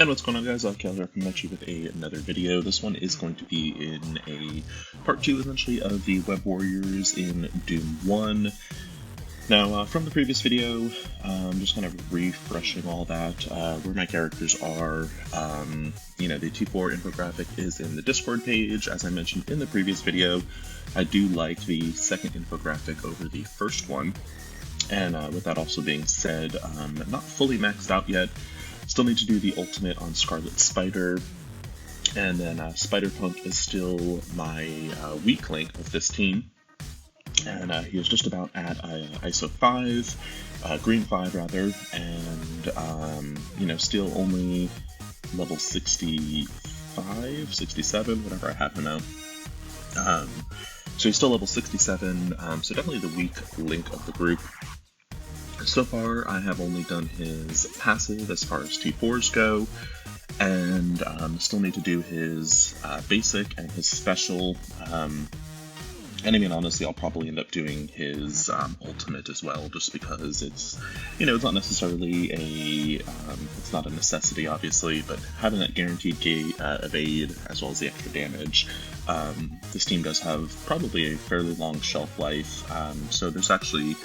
And what's going on, guys? Calder coming at you with another video. This one is going to be in a part 2, essentially, of the Web Warriors in Doom 1. Now, from the previous video, just kind of refreshing all that, where my characters are. The T4 infographic is in the Discord page. As I mentioned in the previous video, I do like the second infographic over the first one. And with that also being said, not fully maxed out yet. Still need to do the ultimate on Scarlet Spider, and then Spider-Punk is still my weak link of this team, and he is just about at ISO 5, Green 5 rather, and still only level 65, 67, whatever I happen to know. So he's still level 67, so definitely the weak link of the group. So far, I have only done his passive as far as T4s go, and still need to do his basic and his special. And I mean, honestly, I'll probably end up doing his ultimate as well, just because it's, it's not necessarily it's not a necessity, obviously, but having that guaranteed evade as well as the extra damage, this team does have probably a fairly long shelf life, so there's actually,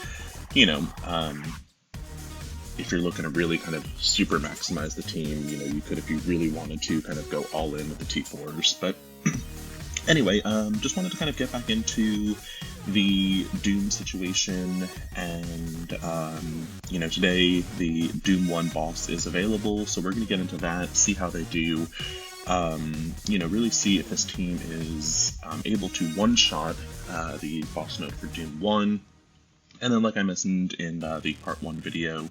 if you're looking to really kind of super maximize the team, you could, if you really wanted to, kind of go all in with the T4s. But anyway, just wanted to kind of get back into the Doom situation, and today the Doom 1 boss is available, so we're going to get into that, see how they do, really see if this team is able to one-shot the boss node for Doom 1. And then, like I mentioned in the part 1 video,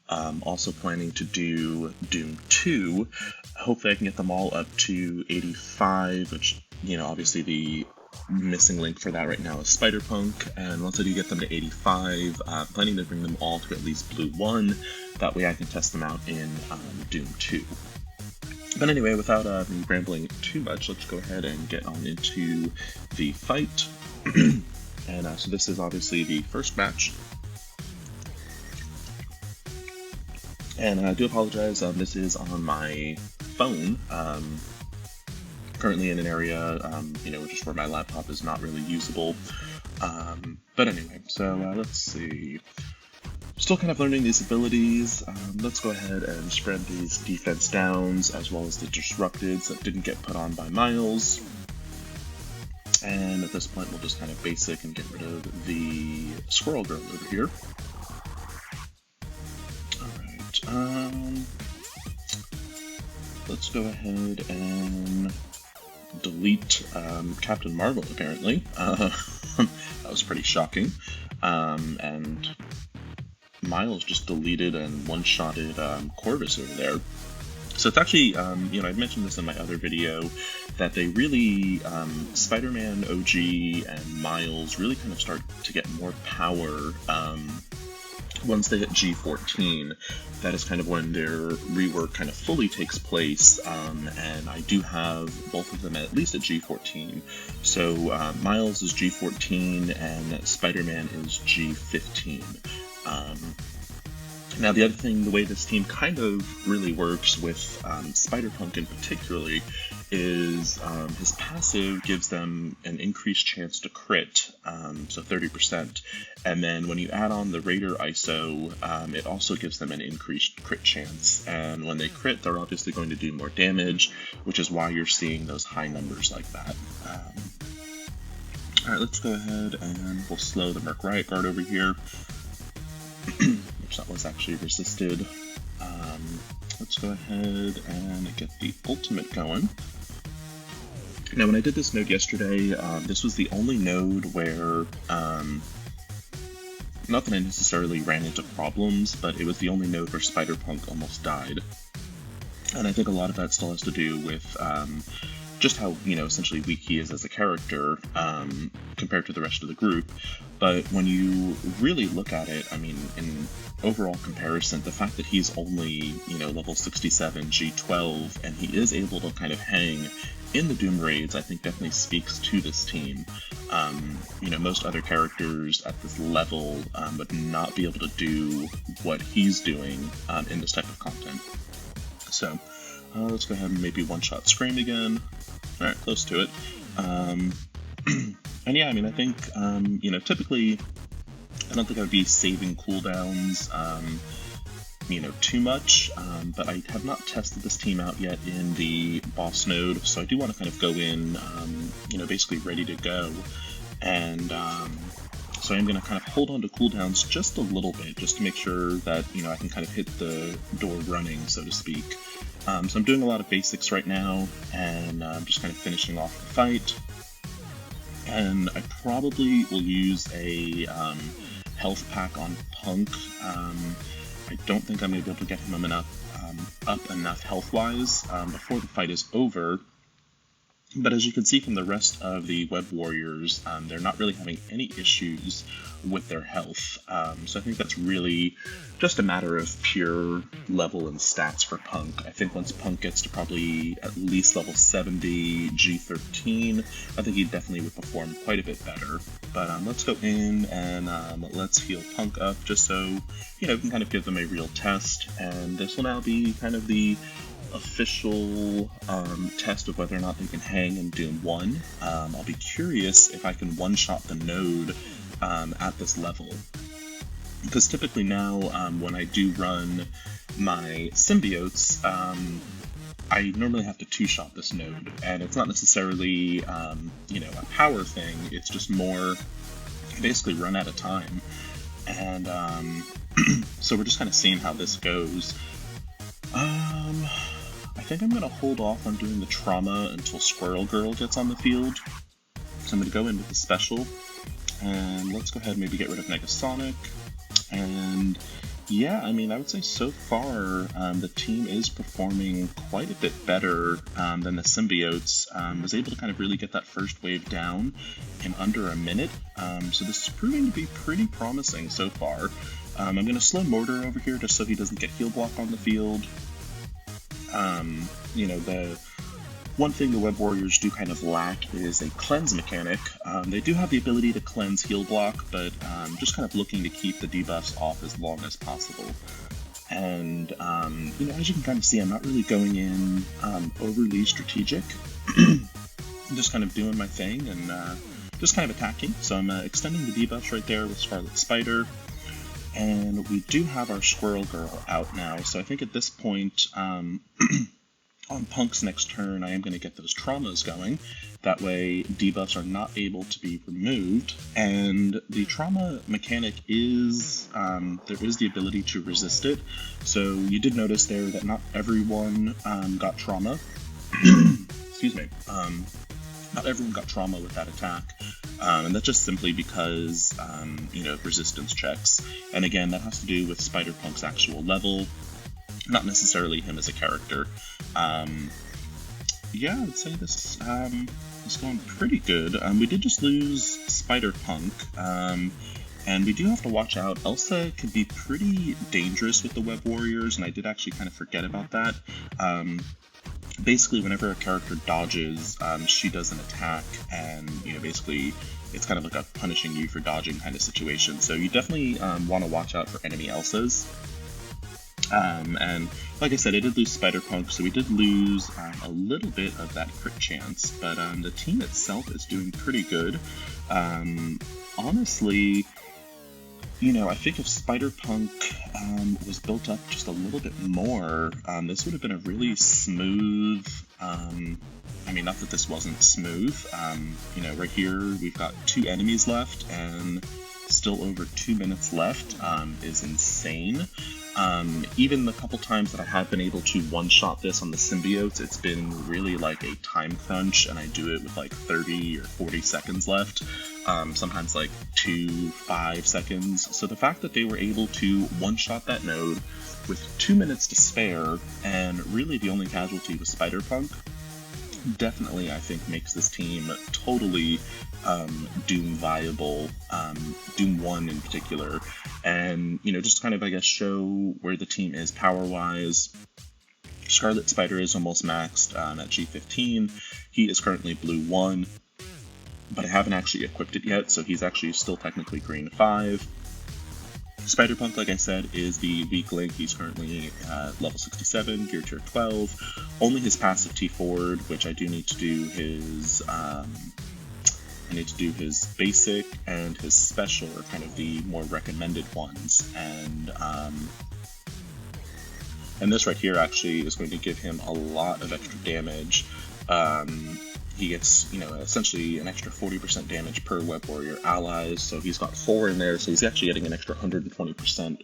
also planning to do Doom 2. Hopefully I can get them all up to 85, which, obviously the missing link for that right now is Spider-Punk. And once I do get them to 85, planning to bring them all to at least Blue 1. That way I can test them out in Doom 2. But anyway, without me rambling too much, let's go ahead and get on into the fight. And so this is obviously the first match. And I do apologize, this is on my phone, currently in an area, just where my laptop is not really usable. But anyway, so let's see. Still kind of learning these abilities. Let's go ahead and spread these defense downs, as well as the disrupteds that didn't get put on by Miles. And at this point, we'll just kind of basic and get rid of the Squirrel Girl over here. Alright, let's go ahead and delete Captain Marvel, apparently. That was pretty shocking. And Miles just deleted and one-shotted Corvus over there. So it's actually, I'd mentioned this in my other video, that they really, Spider-Man, OG, and Miles really kind of start to get more power once they hit G14. That is kind of when their rework kind of fully takes place, and I do have both of them at least at G14. So Miles is G14, and Spider-Man is G15. Now, the other thing, the way this team kind of really works with Spider-Punk in particularly, is his passive gives them an increased chance to crit, so 30%. And then when you add on the Raider ISO, it also gives them an increased crit chance. And when they crit, they're obviously going to do more damage, which is why you're seeing those high numbers like that. Alright, let's go ahead and we'll slow the Merc Riot Guard over here. Which that was actually resisted. Let's go ahead and get the ultimate going. Now, when I did this node yesterday, this was the only node where, not that I necessarily ran into problems, but it was the only node where Spider-Punk almost died. And I think a lot of that still has to do with just how, essentially weak he is as a character compared to the rest of the group. But when you really look at it, I mean, in overall comparison, the fact that he's only, level 67, G12, and he is able to kind of hang in the Doom raids, I think definitely speaks to this team. Most other characters at this level would not be able to do what he's doing in this type of content. So, Let's go ahead and maybe one-shot Scream again. Alright, close to it. And yeah, I mean, I think, typically, I don't think I would be saving cooldowns, too much, but I have not tested this team out yet in the boss node, so I do want to kind of go in, basically ready to go, and so I'm going to kind of hold on to cooldowns just a little bit, just to make sure that, I can kind of hit the door running, so to speak. So I'm doing a lot of basics right now, and I'm just kind of finishing off the fight, and I probably will use a health pack on Punk. I don't think I'm going to be able to get him up enough health-wise before the fight is over. But as you can see from the rest of the Web Warriors, they're not really having any issues with their health. So I think that's really just a matter of pure level and stats for Punk. I think once Punk gets to probably at least level 70, G13, I think he definitely would perform quite a bit better. But let's go in and let's heal Punk up just so, we can kind of give them a real test. And this will now be kind of the official test of whether or not they can hang in Doom 1. I'll be curious if I can one-shot the node at this level. Because typically now, when I do run my symbiotes, I normally have to two-shot this node, and it's not necessarily, a power thing, it's just more basically run out of time. And so we're just kind of seeing how this goes. I think I'm going to hold off on doing the trauma until Squirrel Girl gets on the field. So I'm going to go in with the special, and let's go ahead and maybe get rid of Negasonic. And yeah, I mean, I would say so far the team is performing quite a bit better than the symbiotes. Was able to kind of really get that first wave down in under a minute. So this is proving to be pretty promising so far. I'm going to slow Mortar over here just so he doesn't get heal block on the field. The one thing the Web Warriors do kind of lack is a cleanse mechanic. They do have the ability to cleanse heal block, but just kind of looking to keep the debuffs off as long as possible. And, as you can kind of see, I'm not really going in overly strategic. I'm just kind of doing my thing and just kind of attacking. So I'm extending the debuffs right there with Scarlet Spider. And we do have our Squirrel Girl out now, so I think at this point, on Punk's next turn, I am going to get those traumas going. That way, debuffs are not able to be removed. And the trauma mechanic is, there is the ability to resist it. So you did notice there that not everyone got trauma. Excuse me. Not everyone got trauma with that attack. And that's just simply because, resistance checks. And again, that has to do with Spider-Punk's actual level, not necessarily him as a character. Yeah, I would say this is going pretty good. We did just lose Spider-Punk, and we do have to watch out. Elsa can be pretty dangerous with the Web Warriors, and I did actually kind of forget about that. Basically, whenever a character dodges, she does an attack, and, basically, it's kind of like a punishing you for dodging kind of situation. So you definitely want to watch out for enemy Elsas. And like I said, I did lose Spider-Punk, so we did lose a little bit of that crit chance, but the team itself is doing pretty good. Honestly, I think if Spider-Punk was built up just a little bit more, this would have been a really smooth, not that this wasn't smooth, right here we've got 2 enemies left, and still over 2 minutes left is insane. Even the couple times that I have been able to one-shot this on the symbiotes, it's been really like a time crunch, and I do it with like 30 or 40 seconds left, sometimes like 2-5 seconds. So the fact that they were able to one-shot that node with 2 minutes to spare, and really the only casualty was Spider-Punk, definitely, I think, makes this team totally Doom viable, Doom 1 in particular, and, just kind of, I guess, show where the team is power-wise. Scarlet Spider is almost maxed at G15. He is currently blue 1, but I haven't actually equipped it yet, so he's actually still technically green 5. Spider-Punk, like I said, is the weak link. He's currently level 67, gear tier 12. only his passive T-Forward, which I do need to do his basic and his special are kind of the more recommended ones, and this right here actually is going to give him a lot of extra damage. He gets, essentially an extra 40% damage per Web Warrior allies, so he's got 4 in there, so he's actually getting an extra 120%,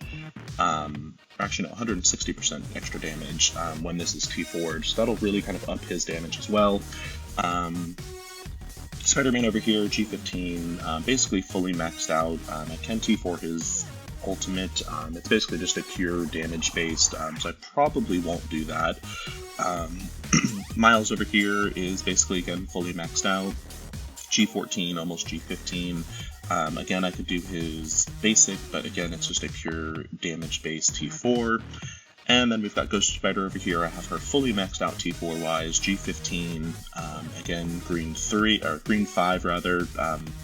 actually no, 160% extra damage when this is T-Forward, so that'll really kind of up his damage as well. Spider-Man over here, G15, basically fully maxed out. I can T4 his ultimate. It's basically just a pure damage based, so I probably won't do that. Miles over here is basically, again, fully maxed out. G14, almost G15. Again, I could do his basic, but again, it's just a pure damage based T4. And then we've got Ghost Spider over here. I have her fully maxed out T4 wise, G15, again, green 5 rather,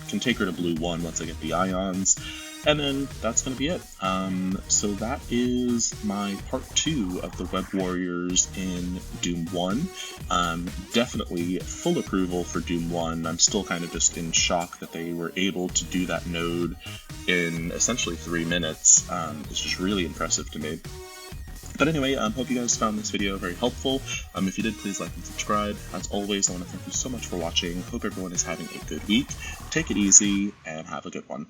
can take her to blue 1 once I get the ions, and then that's going to be it. So that is my part 2 of the Web Warriors in Doom 1. Definitely full approval for Doom 1. I'm still kind of just in shock that they were able to do that node in essentially 3 minutes. It's just really impressive to me. But anyway, hope you guys found this video very helpful. If you did, please like and subscribe. As always, I want to thank you so much for watching. Hope everyone is having a good week. Take it easy, and have a good one.